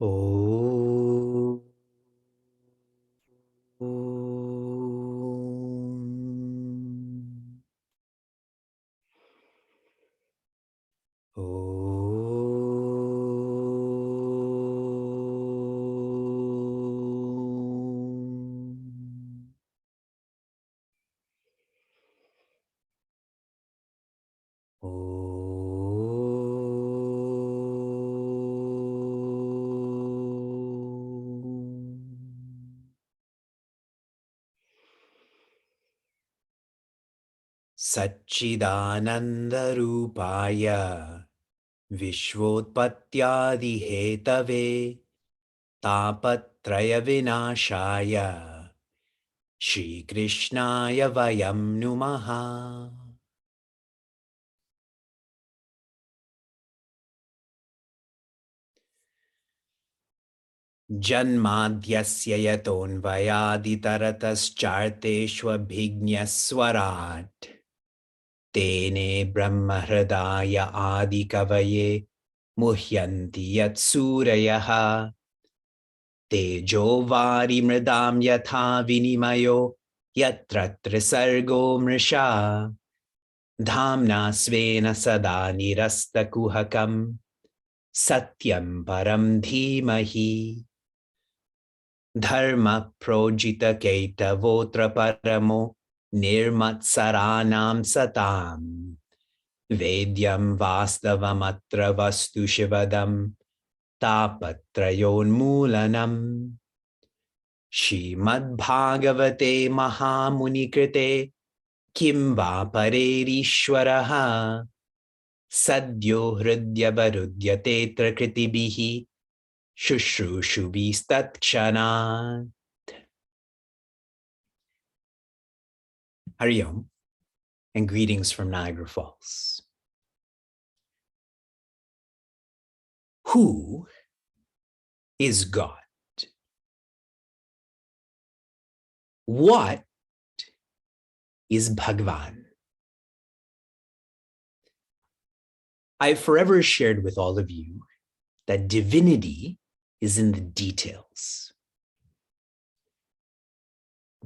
Om. Satchidanandarupaya Vishvotpatyadihetave Tapatraya Vinashaya Shri Krishnaya Vayam Numaha. Janmadhyasya yatonvayaditaratascharteshvabhignaswarat Tene brahmahridaya adikavaye muhyanti yatsurayaha Tejo vari mridam yatha vinimayo yatra trisargo mrisha Dhamna svena sada nirasta kuhakam satyam param dhimahi Dharma projita keita votra paramo nirmatsaranam satam Vedyam vastavamatra vastu shivadam tapatrayon mulanam Shrimad Bhagavate Mahamunikrite Kim va parerishwaraha Sadyo hridya varudyate trakritibihi Shushrushubistatkshanat. Hari Om and greetings from Niagara Falls. Who is God? What is Bhagavan? I've forever shared with all of you that divinity is in the details.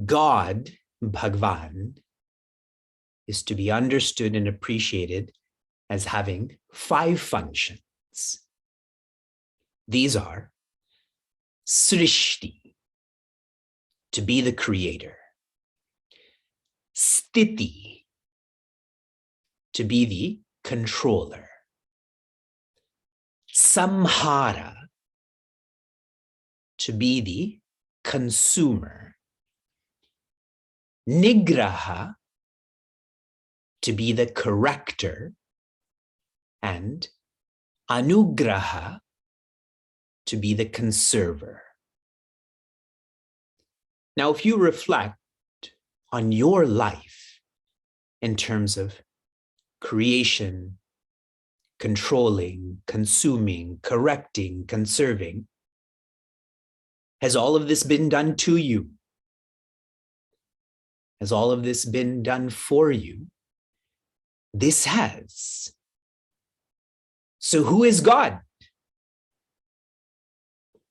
God, Bhagavan, is to be understood and appreciated as having 5 functions. These are Srishti, to be the creator, Sthiti, to be the controller, Samhara, to be the consumer, Nigraha, to be the corrector, and Anugraha, to be the conserver. Now, if you reflect on your life in terms of creation, controlling, consuming, correcting, conserving, has all of this been done to you? Has all of this been done for you? This has. So who is God?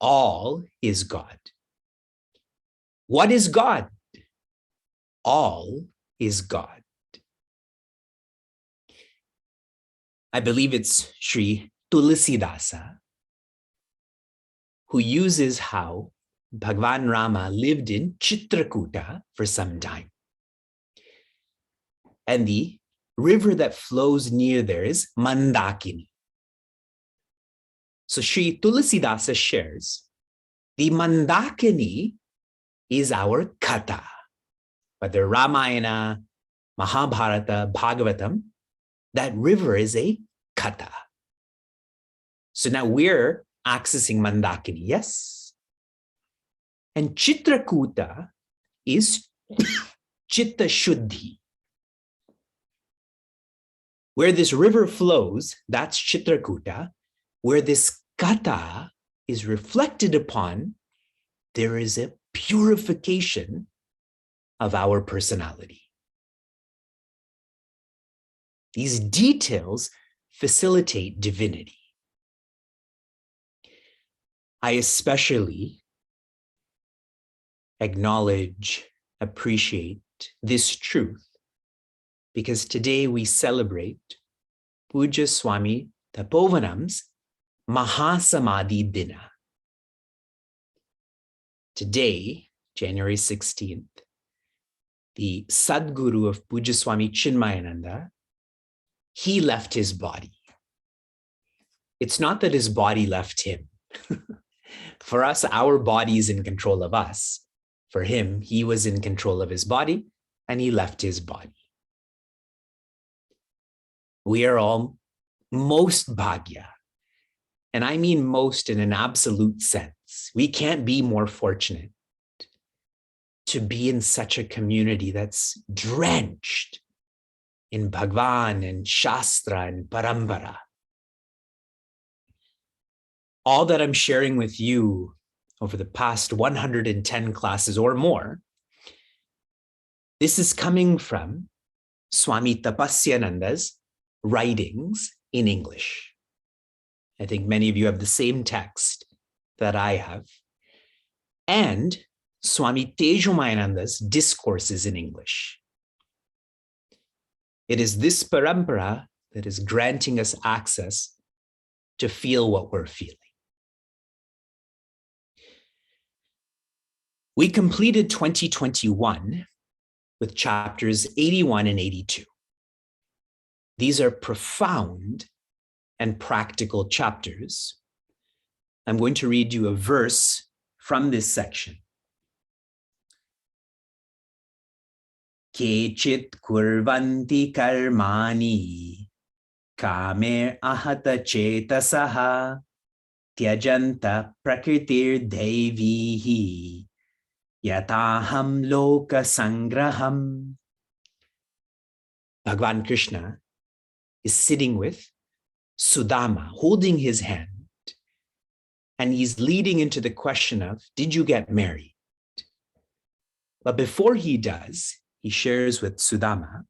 All is God. What is God? All is God. I believe it's Sri Tulsidasa who uses how Bhagavan Rama lived in Chitrakuta for some time. And the river that flows near there is Mandakini. So Sri Tulsidasa shares, the Mandakini is our Katha. Whether Ramayana, Mahabharata, Bhagavatam, that river is a Katha. So now we're accessing Mandakini, yes? And Chitrakuta is Chitta Shuddhi. Where this river flows, that's Chitrakuta. Where this Katha is reflected upon, there is a purification of our personality. These details facilitate divinity. I especially acknowledge, appreciate this truth because today we celebrate Puja Swami Tapovanam's Mahasamadhi Dina. Today, January 16th, the Sadguru of Puja Swami Chinmayananda, he left his body. It's not that his body left him. For us, our body is in control of us. For him, he was in control of his body and he left his body. We are all most bhagya. And I mean most in an absolute sense. We can't be more fortunate to be in such a community that's drenched in Bhagwan and Shastra and Parampara. All that I'm sharing with you over the past 110 classes or more, this is coming from Swami Tapasyananda's writings in English. I think many of you have the same text that I have. And Swami Tejomayananda's discourses in English. It is this parampara that is granting us access to feel what we're feeling. We completed 2021 with chapters 81 and 82. These are profound and practical chapters. I'm going to read you a verse from this section. Kechit kurvanti karmani kame ahata chetasaha tyajanta prakritir devihi yataham loka sangraham. Bhagavan Krishna is sitting with Sudama, holding his hand, and he's leading into the question of, did you get married? But before he does, he shares with Sudama,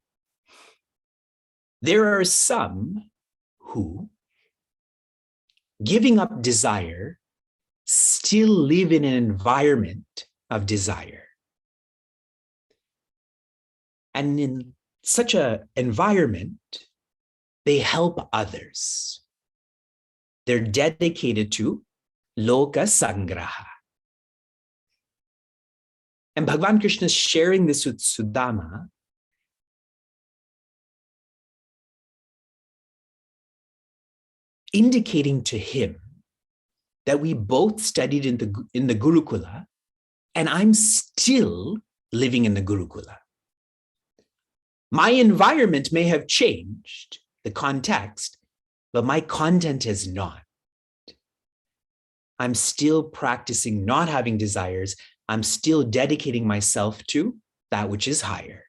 there are some who, giving up desire, still live in an environment of desire. And in such an environment, they help others. They're dedicated to Loka Sangraha. And Bhagavan Krishna is sharing this with Sudama indicating to him that we both studied in the Gurukula, and I'm still living in the Gurukula. My environment may have changed, the context, but my content has not. I'm still practicing not having desires. I'm still dedicating myself to that which is higher.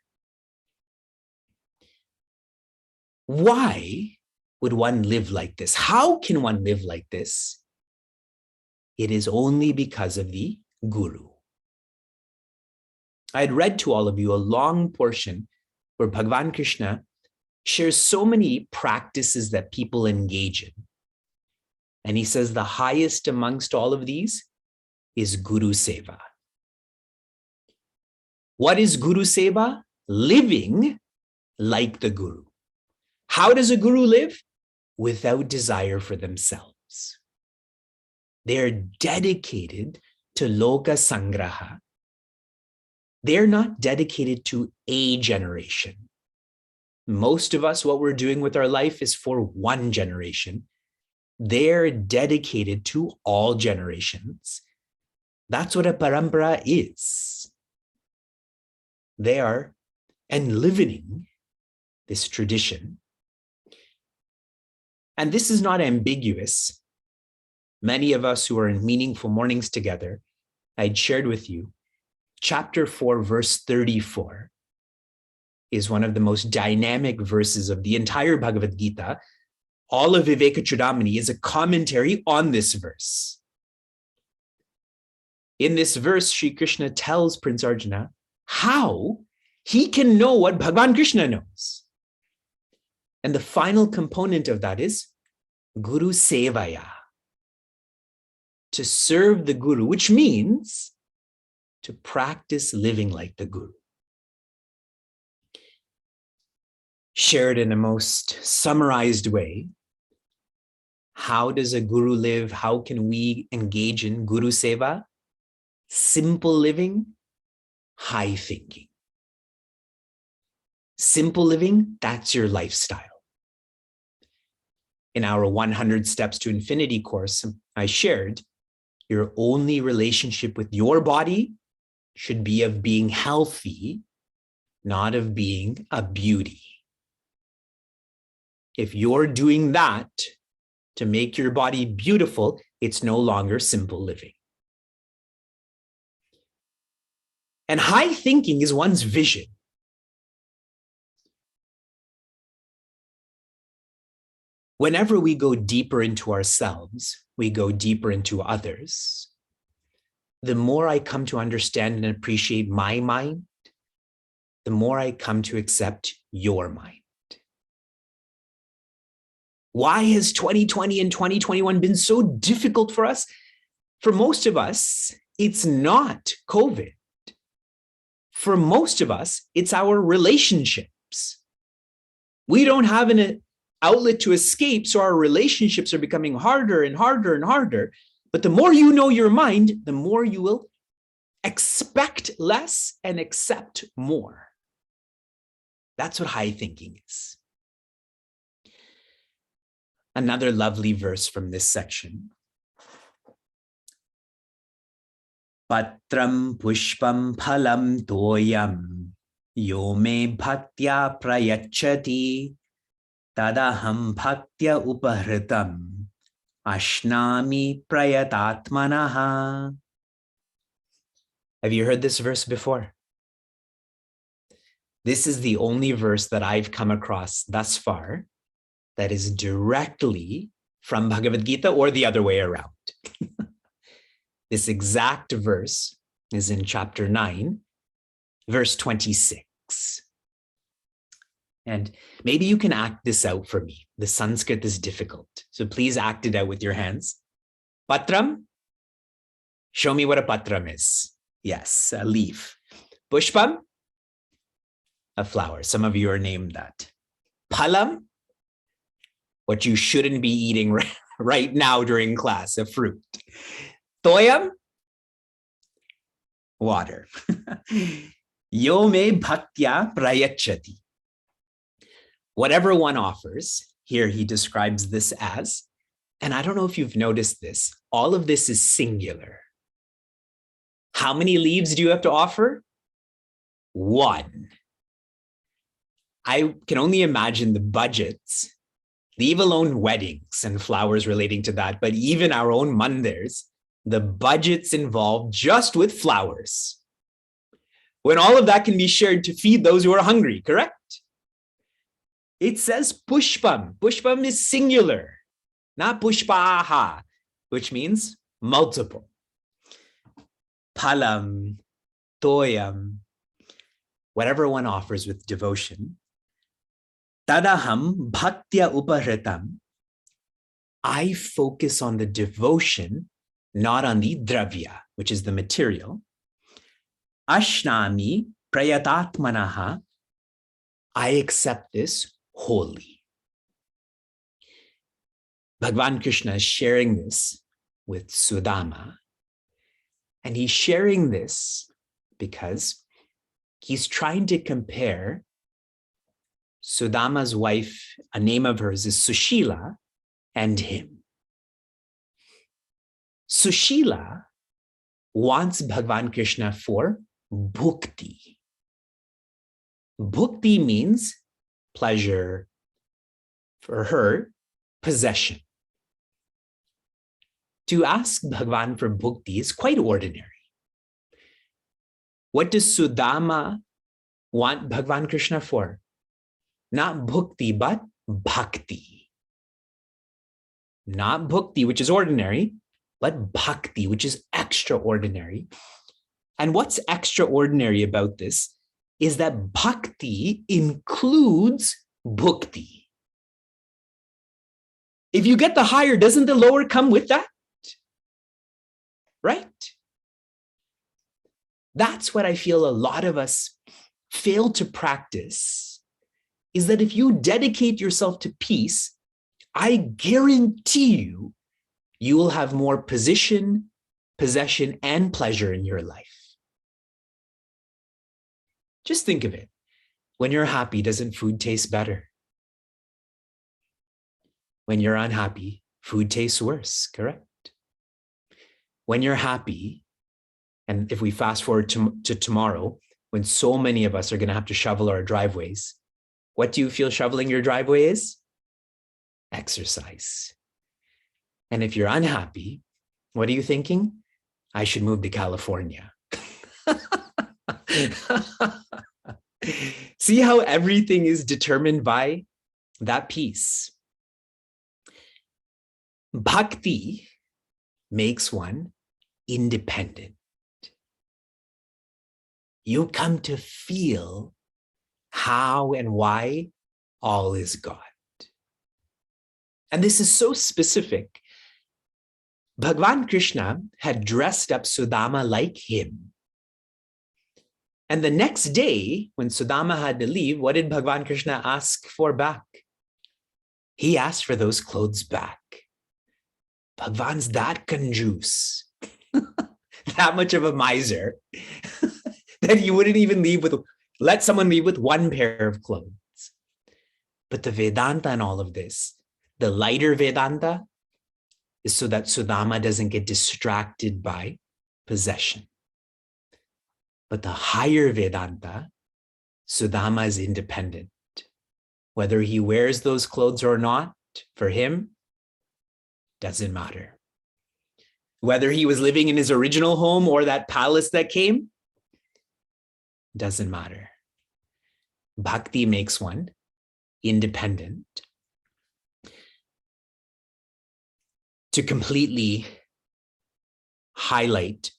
Why would one live like this? How can one live like this? It is only because of the Guru. I had read to all of you a long portion where Bhagavan Krishna shares so many practices that people engage in. And he says the highest amongst all of these is Guru Seva. What is Guru Seva? Living like the Guru. How does a Guru live? Without desire for themselves. They're dedicated to Loka Sangraha. They're not dedicated to a generation. Most of us, what we're doing with our life is for one generation. They're dedicated to all generations. That's what a parampara is. They are enlivening this tradition. And this is not ambiguous. Many of us who are in meaningful mornings together, I'd shared with you, chapter 4, verse 34 is one of the most dynamic verses of the entire Bhagavad Gita. All of Vivekji is a commentary on this verse. In this verse, Sri Krishna tells Prince Arjuna how he can know what Bhagavan Krishna knows. And the final component of that is Guru Sevaya. to serve the Guru, which means to practice living like the Guru. Shared in a most summarized way, how does a Guru live? How can we engage in Guru Seva? Simple living, high thinking. Simple living, that's your lifestyle. In our 100 Steps to Infinity course, I shared, your only relationship with your body should be of being healthy, not of being a beauty. If you're doing that to make your body beautiful, it's no longer simple living. And high thinking is one's vision. Whenever we go deeper into ourselves, we go deeper into others. The more I come to understand and appreciate my mind, the more I come to accept your mind. Why has 2020 and 2021 been so difficult for us? For most of us, it's not COVID. For most of us, it's our relationships. We don't have an outlet to escape, so our relationships are becoming harder and harder and harder. But the more you know your mind, the more you will expect less and accept more. That's what high thinking is. Another lovely verse from this section. Patram pushpam phalam toyam yo me bhaktya prayachati tadaham bhaktya upahritam ashnami prayatatmanaha. Have you heard this verse before? This is the only verse that I've come across thus far that is directly from Bhagavad Gita or the other way around. This exact verse is in chapter 9, verse 26. And maybe you can act this out for me. The Sanskrit is difficult, so please act it out with your hands. Patram, show me what a patram is. Yes, a leaf. Pushpam, a flower. Some of you are named that. Phalam, what you shouldn't be eating right now during class, a fruit. Toyam, water. Yo me bhaktya prayachati. Whatever one offers, here he describes this as, and I don't know if you've noticed this, all of this is singular. How many leaves do you have to offer? One. I can only imagine the budgets, leave alone weddings and flowers relating to that, but even our own mandars, the budgets involved just with flowers. When all of that can be shared to feed those who are hungry, correct? It says pushpam. Pushpam is singular, not pushpaha, which means multiple. Phalam, toyam, whatever one offers with devotion. Tadaham bhaktya upahritam. I focus on the devotion, not on the dravya, which is the material. Ashnami prayatatmanaha. I accept this wholly. Bhagavan Krishna is sharing this with Sudama. And he's sharing this because he's trying to compare Sudama's wife, a name of hers is Sushila, and him. Sushila wants Bhagavan Krishna for bhukti. Bhukti means pleasure, for her, possession. To ask Bhagavan for bhukti is quite ordinary. What does Sudama want Bhagavan Krishna for? Not bhukti, but bhakti. Not bhukti, which is ordinary, but bhakti, which is extraordinary. And what's extraordinary about this is that bhakti includes bhukti. If you get the higher, doesn't the lower come with that? right? That's what I feel a lot of us fail to practice, is that if you dedicate yourself to peace, I guarantee you will have more position, possession, and pleasure in your life. Just think of it. When you're happy, doesn't food taste better? When you're unhappy, food tastes worse, correct? When you're happy, and if we fast forward to tomorrow, when so many of us are going to have to shovel our driveways, what do you feel shoveling your driveway is? Exercise. And if you're unhappy, what are you thinking? I should move to California. See how everything is determined by that peace. Bhakti makes one independent. You come to feel how and why all is God. And this is so specific. Bhagavan Krishna had dressed up Sudama like him. And the next day, when Sudama had to leave, what did Bhagavan Krishna ask for back? He asked for those clothes back. Bhagavan's that conjuice, that much of a miser, that he wouldn't even let someone leave with one pair of clothes. But the Vedanta in all of this, the lighter Vedanta, is so that Sudama doesn't get distracted by possession. But the higher Vedanta, Sudama is independent. Whether he wears those clothes or not, for him, doesn't matter. Whether he was living in his original home or that palace that came, doesn't matter. Bhakti makes one independent. To completely highlight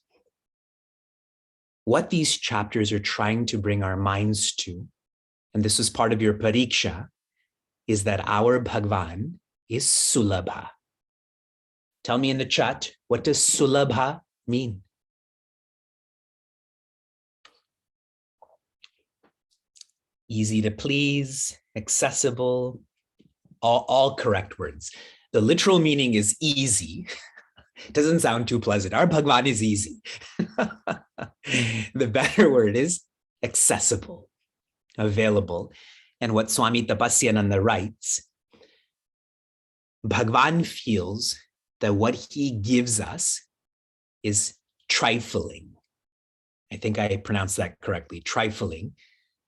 what these chapters are trying to bring our minds to, and this was part of your pariksha, is that our Bhagavan is Sulabha. Tell me in the chat, what does Sulabha mean? Easy to please, accessible, all correct words. The literal meaning is easy. It doesn't sound too pleasant. Our Bhagavan is easy. The better word is accessible, available. And what Swami Tapasyananda writes, Bhagavan feels that what he gives us is trifling. I think I pronounced that correctly, trifling.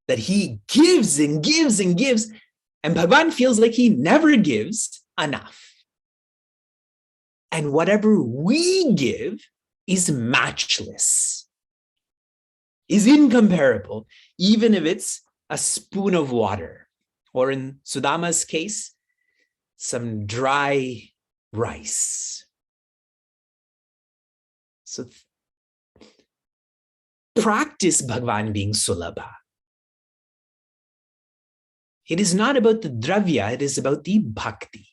That he gives and gives and gives, and Bhagavan feels like he never gives enough. And whatever we give is matchless, is incomparable, even if it's a spoon of water, or in Sudama's case, some dry rice. So practice Bhagavan being Sulabha. It is not about the dravya, it is about the bhakti.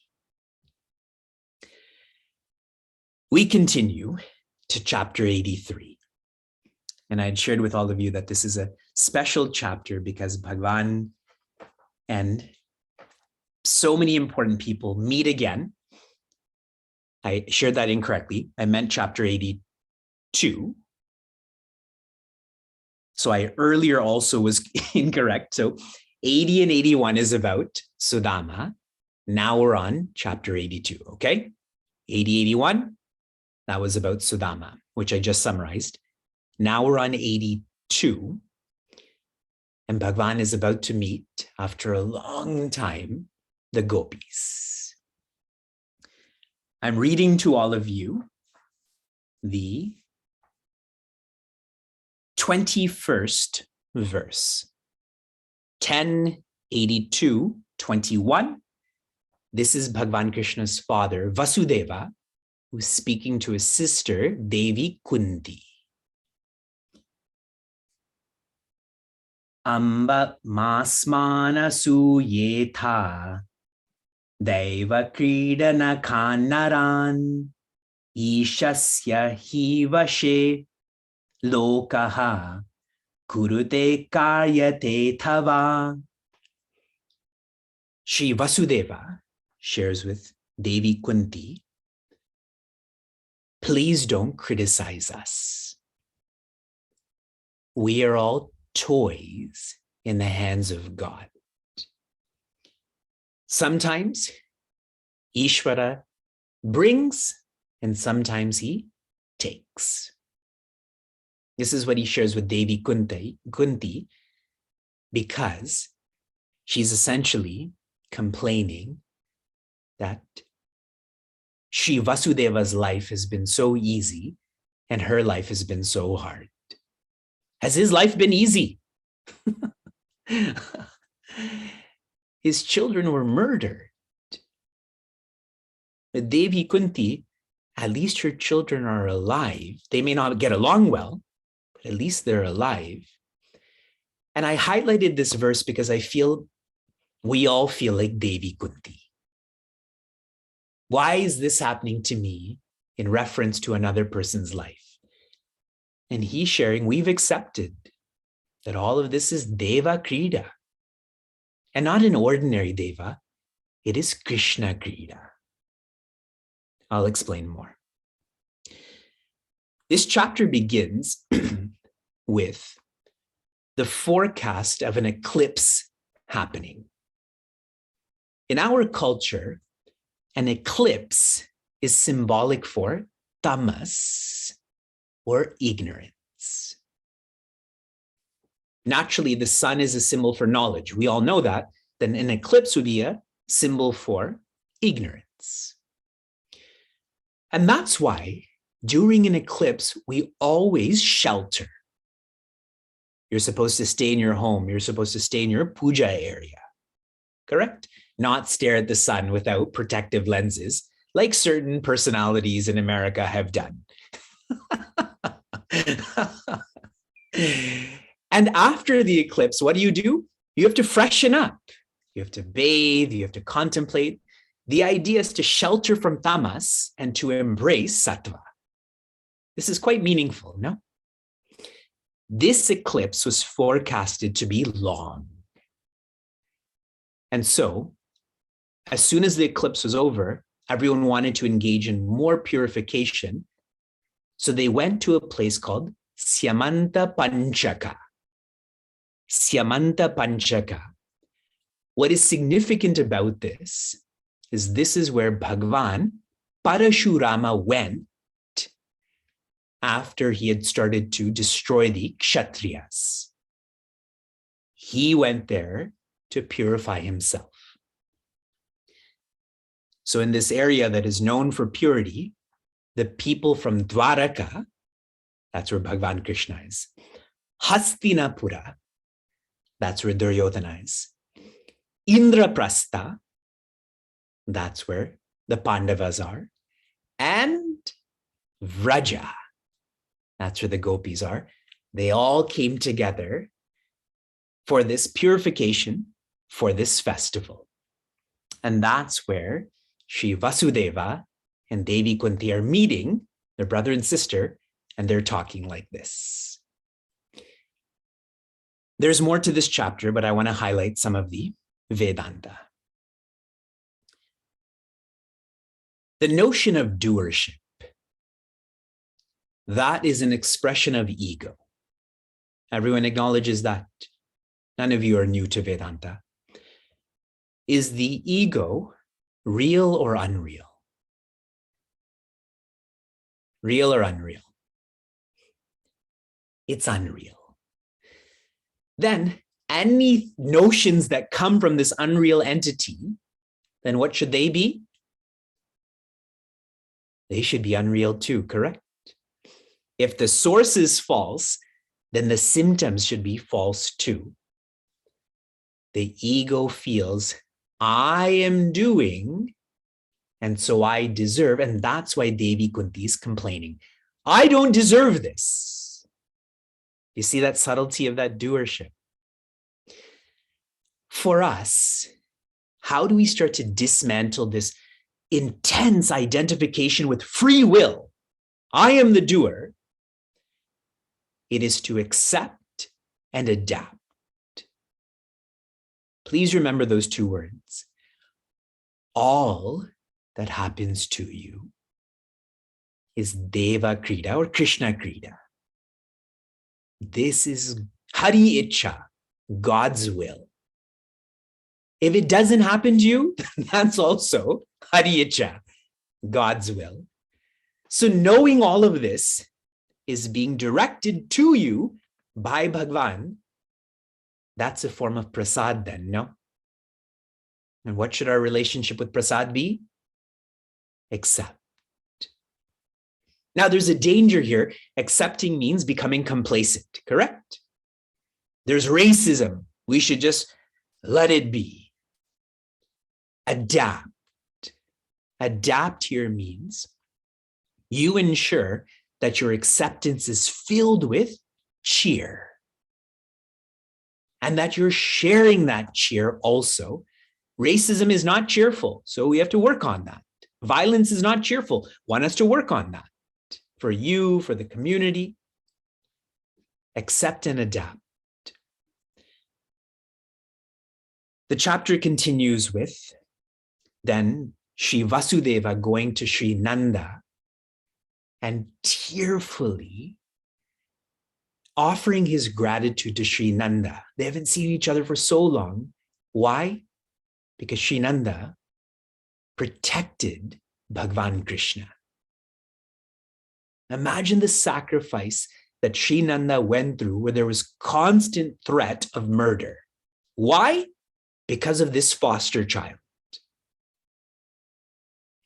We continue to chapter 83. And I had shared with all of you that this is a special chapter because Bhagavan and so many important people meet again. I shared that incorrectly. I meant chapter 82. So I earlier also was incorrect. So 80 and 81 is about Sudama. Now we're on chapter 82, okay? 80, 81, that was about Sudama, which I just summarized. Now we're on 82, and Bhagavan is about to meet, after a long time, the gopis. I'm reading to all of you the 21st verse. 10:82:21. This is Bhagavan Krishna's father, Vasudeva, who's speaking to his sister, Devi Kunti. Amba masmana suyetha deva kridana kanaran Ishasya hi vashe lokaha kurute karyate tava. Shri Vasudeva shares with Devi Kunti, please don't criticize us. We are all toys in the hands of God. Sometimes Ishvara brings and sometimes he takes. This is what he shares with Devi Kunti, because she's essentially complaining that Shri Vasudeva's life has been so easy and her life has been so hard. Has his life been easy? His children were murdered. But Devi Kunti, at least her children are alive. They may not get along well, but at least they're alive. And I highlighted this verse because I feel we all feel like Devi Kunti. Why is this happening to me in reference to another person's life? And he's sharing, we've accepted that all of this is Deva Krida. And not an ordinary Deva, it is Krishna Krida. I'll explain more. This chapter begins with the forecast of an eclipse happening. In our culture, an eclipse is symbolic for tamas, or ignorance. Naturally, the sun is a symbol for knowledge. We all know that. Then an eclipse would be a symbol for ignorance. And that's why during an eclipse, we always shelter. You're supposed to stay in your home. You're supposed to stay in your puja area. Correct? Not stare at the sun without protective lenses, like certain personalities in America have done. And after the eclipse, what do? You have to freshen up. You have to bathe, you have to contemplate. The idea is to shelter from tamas and to embrace sattva. This is quite meaningful, no? This eclipse was forecasted to be long. And so, as soon as the eclipse was over, everyone wanted to engage in more purification. So they went to a place called Syamanta Panchaka. Syamanta Panchaka. What is significant about this is where Bhagavan Parashurama went after he had started to destroy the Kshatriyas. He went there to purify himself. So in this area that is known for purity, the people from Dwaraka, that's where Bhagavan Krishna is, Hastinapura, that's where Duryodhana is, Indraprastha, that's where the Pandavas are, and Vraja, that's where the gopis are. They all came together for this purification, for this festival. And that's where Shri Vasudeva and Devi Kunti are meeting, their brother and sister, and they're talking like this. There's more to this chapter, but I want to highlight some of the Vedanta. The notion of doership, that is an expression of ego. Everyone acknowledges that. None of you are new to Vedanta. Is the ego real or unreal? Real or unreal? It's unreal. Then any notions that come from this unreal entity, then what should they be? They should be unreal too, correct? If the source is false, then the symptoms should be false too. The ego feels, I am doing, and so I deserve, and that's why Devi Kunti is complaining. I don't deserve this. You see that subtlety of that doership? For us, how do we start to dismantle this intense identification with free will? I am the doer. It is to accept and adapt. Please remember those two words. All that happens to you is Deva Krida or Krishna Krida. This is Hari Icha, God's will. If it doesn't happen to you, that's also Hari Icha, God's will. So knowing all of this is being directed to you by Bhagwan. That's a form of prasad then, no? And what should our relationship with prasad be? Accept. Now there's a danger here. Accepting means becoming complacent, correct? There's racism. We should just let it be. Adapt. Adapt here means you ensure that your acceptance is filled with cheer. And that you're sharing that cheer also. Racism is not cheerful, so we have to work on that. Violence is not cheerful. One has to work on that. For you, for the community. Accept and adapt. The chapter continues with then Sri Vasudeva going to Sri Nanda and tearfully offering his gratitude to Sri Nanda. They haven't seen each other for so long. Why? Because Sri Nanda protected Bhagwan Krishna. Imagine the sacrifice that Sri Nanda went through where there was constant threat of murder. Why? Because of this foster child.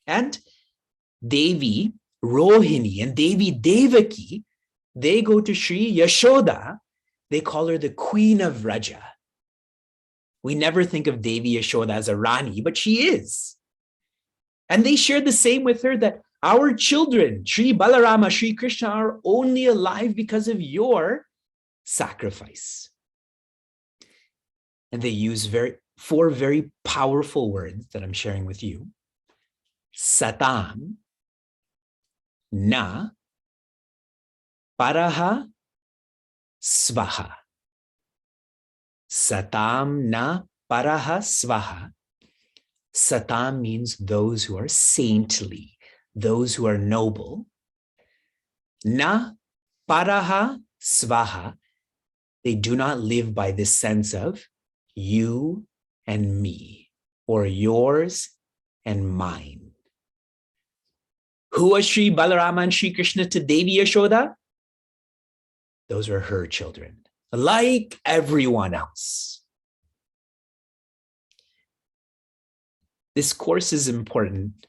And Devi Rohini and Devi Devaki, they go to Sri Yashoda. They call her the Queen of Vraja. We never think of Devi Yashoda as a Rani, but she is. And they shared the same with her that our children, Sri Balarama, Sri Krishna, are only alive because of your sacrifice. And they use four very powerful words that I'm sharing with you. Satam, na, paraha, svaha. Satam, na, paraha, svaha. Satam means those who are saintly, those who are noble. Na, paraha, svaha. They do not live by this sense of you and me, or yours and mine. Who was Sri Balarama and Sri Krishna to Devi Yashoda? Those were her children, like everyone else. This course is important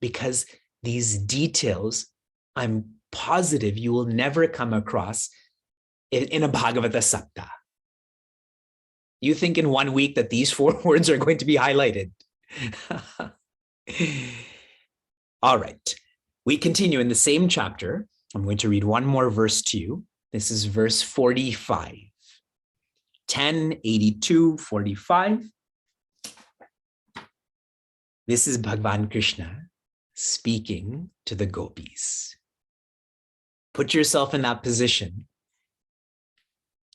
because these details, I'm positive you will never come across in a Bhagavata Sapta. You think in 1 week that these 4 words are going to be highlighted. All right, we continue in the same chapter. I'm going to read one more verse to you. This is verse 45. 1082:45. This is Bhagwan Krishna speaking to the gopis. Put yourself in that position.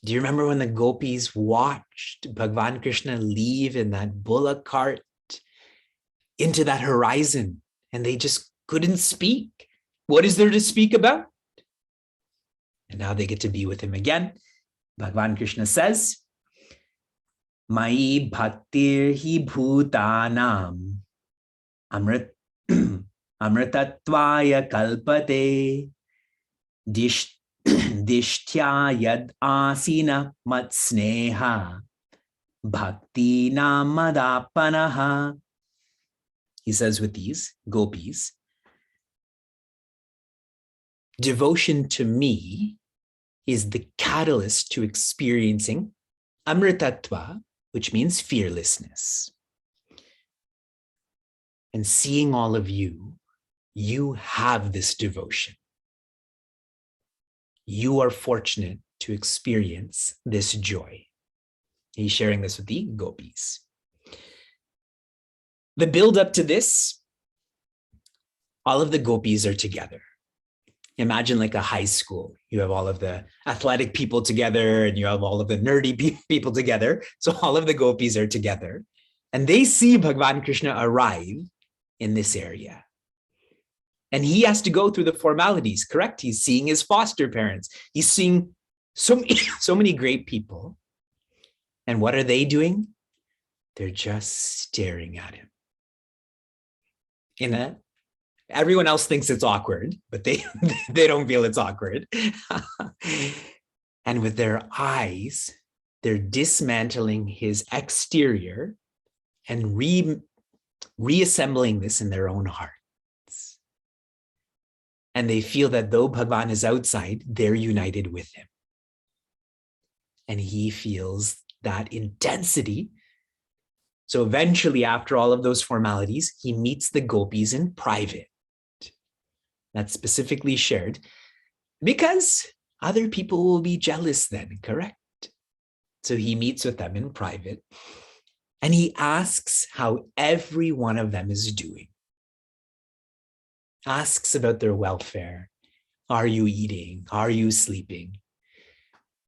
Do you remember when the gopis watched Bhagwan Krishna leave in that bullock cart into that horizon and they just couldn't speak? What is there to speak about? And now they get to be with him again. Bhagwan Krishna says, Mai bhaktir hi bhutanam amritatvaya kalpate dishtya yad asina mat sneha bhakti namadapanaha. He says with these gopis, devotion to me is the catalyst to experiencing amritatva, which means fearlessness. And seeing all of you, you have this devotion. You are fortunate to experience this joy. He's sharing this with the gopis. The build up to this, all of the gopis are together. Imagine like a high school. You have all of the athletic people together and you have all of the nerdy people together. So all of the gopis are together and they see Bhagavan Krishna arrive in this area. And he has to go through the formalities, correct? He's seeing his foster parents. He's seeing so many great people. And what are they doing? They're just staring at him. Everyone else thinks it's awkward, but they don't feel it's awkward. And with their eyes, they're dismantling his exterior and reassembling this in their own hearts. And they feel that though Bhagavan is outside, they're united with him. And he feels that intensity. So eventually, after all of those formalities, he meets the gopis in private. That's specifically shared because other people will be jealous then, correct? So he meets with them in private and he asks how every one of them is doing. Asks about their welfare. Are you eating? Are you sleeping?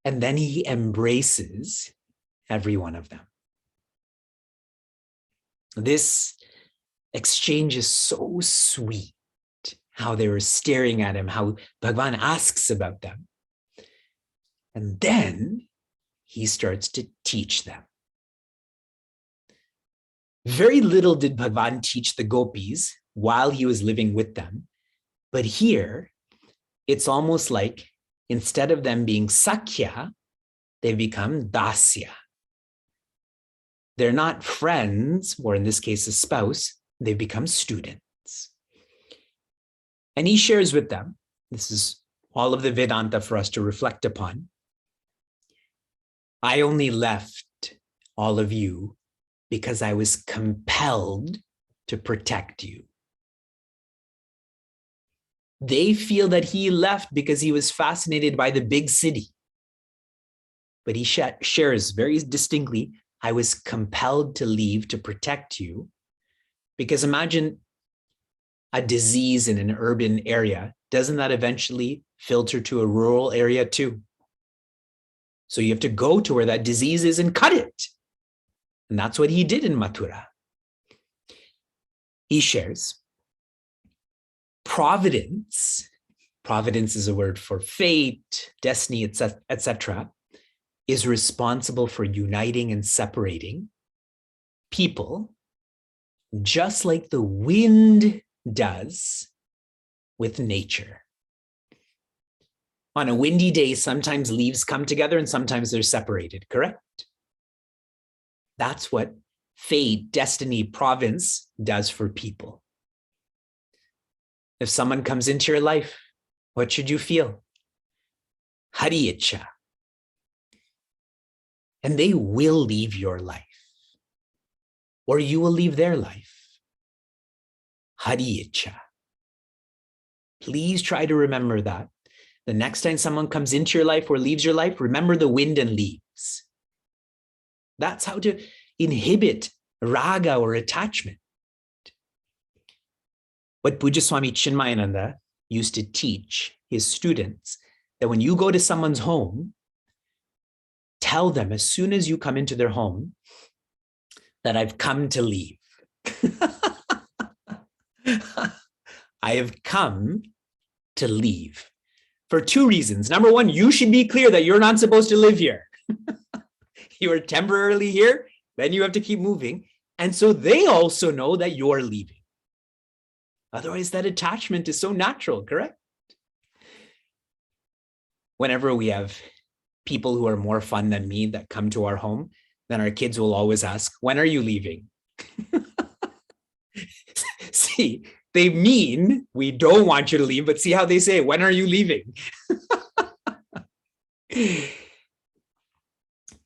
And then he embraces every one of them. This exchange is so sweet, how they were staring at him, how Bhagavan asks about them. And then he starts to teach them. Very little did Bhagavan teach the gopis while he was living with them. But here, it's almost like instead of them being Sakhya, they become Dasya. They're not friends, or in this case, a spouse, they become students. And he shares with them, this is all of the Vedanta for us to reflect upon. I only left all of you because I was compelled to protect you. They feel that he left because he was fascinated by the big city. But he shares very distinctly, I was compelled to leave to protect you. Because imagine a disease in an urban area. Doesn't that eventually filter to a rural area too? So you have to go to where that disease is and cut it. And that's what he did in Mathura. He shares, providence is a word for fate, destiny, etc., is responsible for uniting and separating people, just like the wind does with nature. On a windy day, sometimes leaves come together and sometimes they're separated, correct? That's what fate, destiny, providence does for people. If someone comes into your life, what should you feel? Hari Ichha. And they will leave your life, or you will leave their life. Hari Ichha. Please try to remember that. The next time someone comes into your life or leaves your life, remember the wind and leaves. That's how to inhibit raga or attachment. What Pujya Swami Chinmayananda used to teach his students, that when you go to someone's home, tell them as soon as you come into their home that I've come to leave. I have come to leave for two reasons. Number one, you should be clear that you're not supposed to live here. You are temporarily here, then you have to keep moving. And so they also know that you're leaving. Otherwise, that attachment is so natural, correct? Whenever we have people who are more fun than me that come to our home, then our kids will always ask, when are you leaving? See, they mean we don't want you to leave, but see how they say, when are you leaving?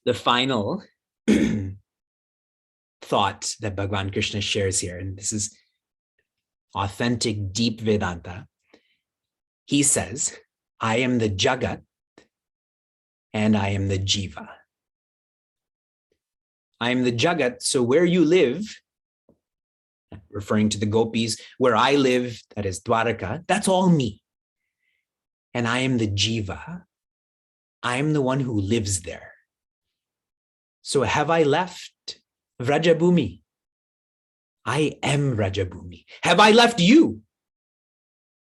The final thought that Bhagavan Krishna shares here, and this is authentic, deep Vedanta. He says, I am the Jagat and I am the Jiva. I am the Jagat, so where you live, referring to the gopis, where I live, that is Dwaraka, that's all me. and I am the jiva. I am the one who lives there. So have I left Vrajabhumi? I am Vrajabhumi. Have I left you?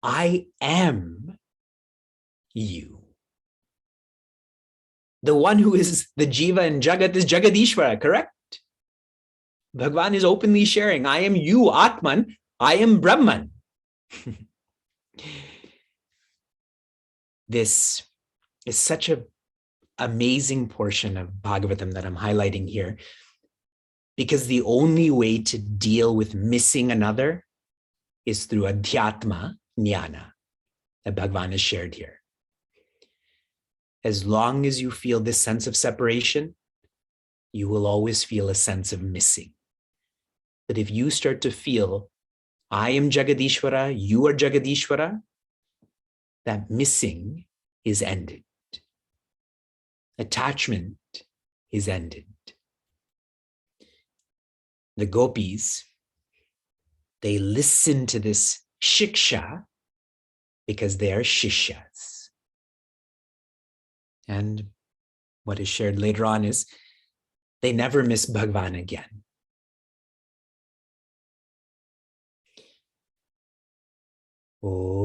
I am you. The one who is the jiva and jagat is Jagadishvara, correct? Bhagavan is openly sharing, I am you, Atman. I am Brahman. This is such an amazing portion of Bhagavatam that I'm highlighting here, because the only way to deal with missing another is through adhyatma jnana that Bhagavan has shared here. As long as you feel this sense of separation, you will always feel a sense of missing. But if you start to feel, I am Jagadishvara, you are Jagadishvara, that missing is ended. Attachment is ended. The gopis, they listen to this shiksha because they are shishyas. And what is shared later on is they never miss Bhagavan again. Oh.